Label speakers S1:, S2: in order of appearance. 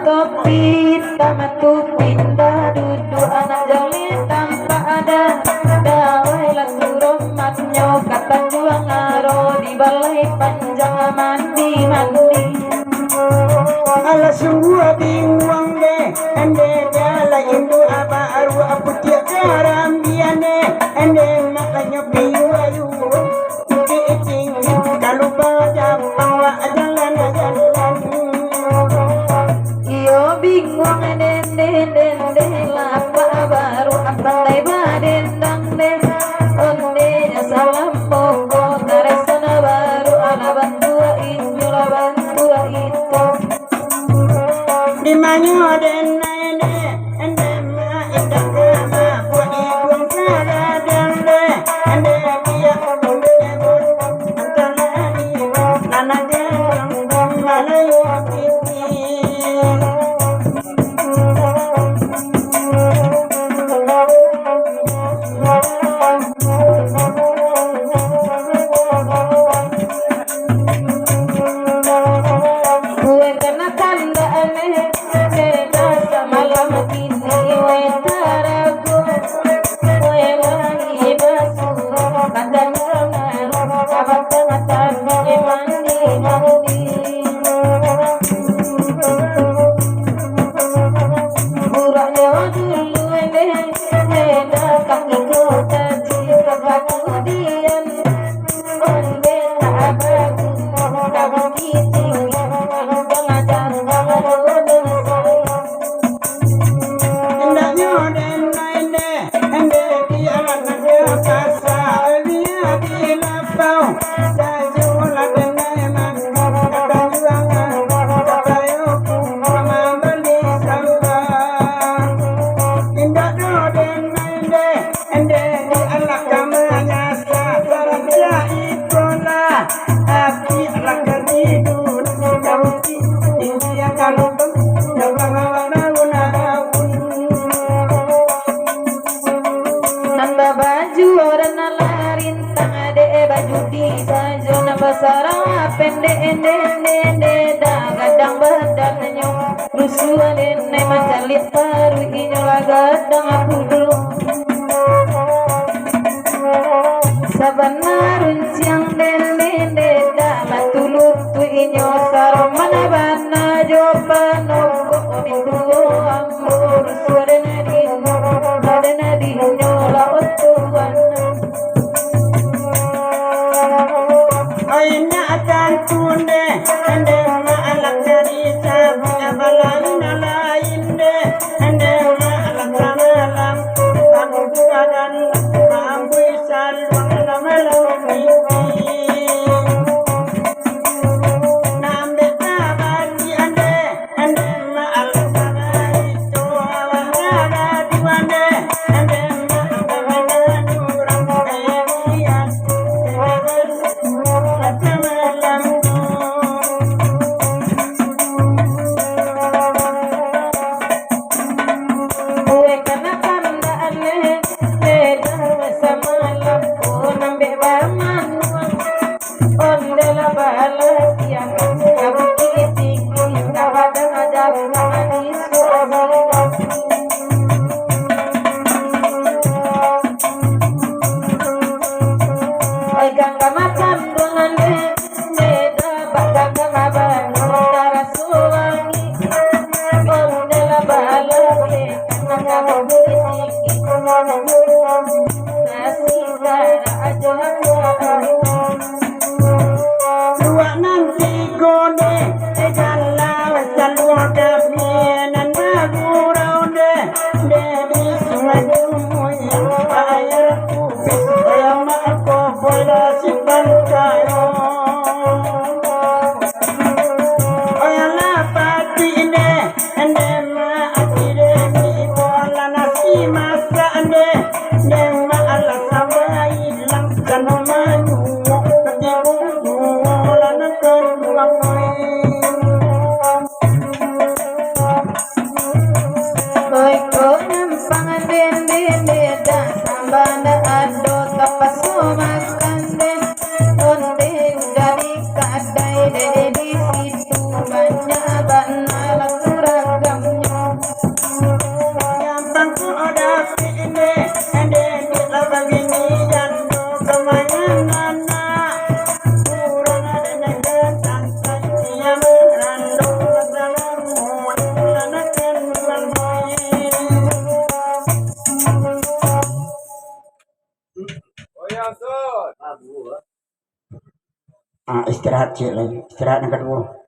S1: Topi tamatu pindah duduk anak jali tanpa ada dawai lanturum matnyo kata juang ngaro di balai panjang mandi
S2: ala sungguh bingung deh ende jala indu apa aru apa tiap garam biane ende makanya biu ayu icing kalau baca bawa jalan
S1: bingung den lapa baru apa lai badendang den onde salam poko taresana baru ala bantua itu
S2: di manyo den ende ma indah ma buat ibu kada den ende dia antara ni nana den malayo
S1: gadang badannya rusuhan ini macalit paru inyola gadang aku dulu sabanarun siang dende dalam tulut tu inyo sarmana bana jopano mintu amur suarena di nyola otuan
S2: ayna akan tunde ende maalak dari sabu abalan lain de ende maalak malam kamu dan mampu salwang malam nambe abadi ende maalak
S1: Koy ko nampang din din da sambanda ado tapasumas kanden onde dari kadai di situ banyak banala suragamnya
S2: Gampang ku ada ini, ende di labang ini jando kemayanan kurang ada negara santai yang merandau dalam mulut akan bermain. Istirahat cik lagi, istirahat yang kedua.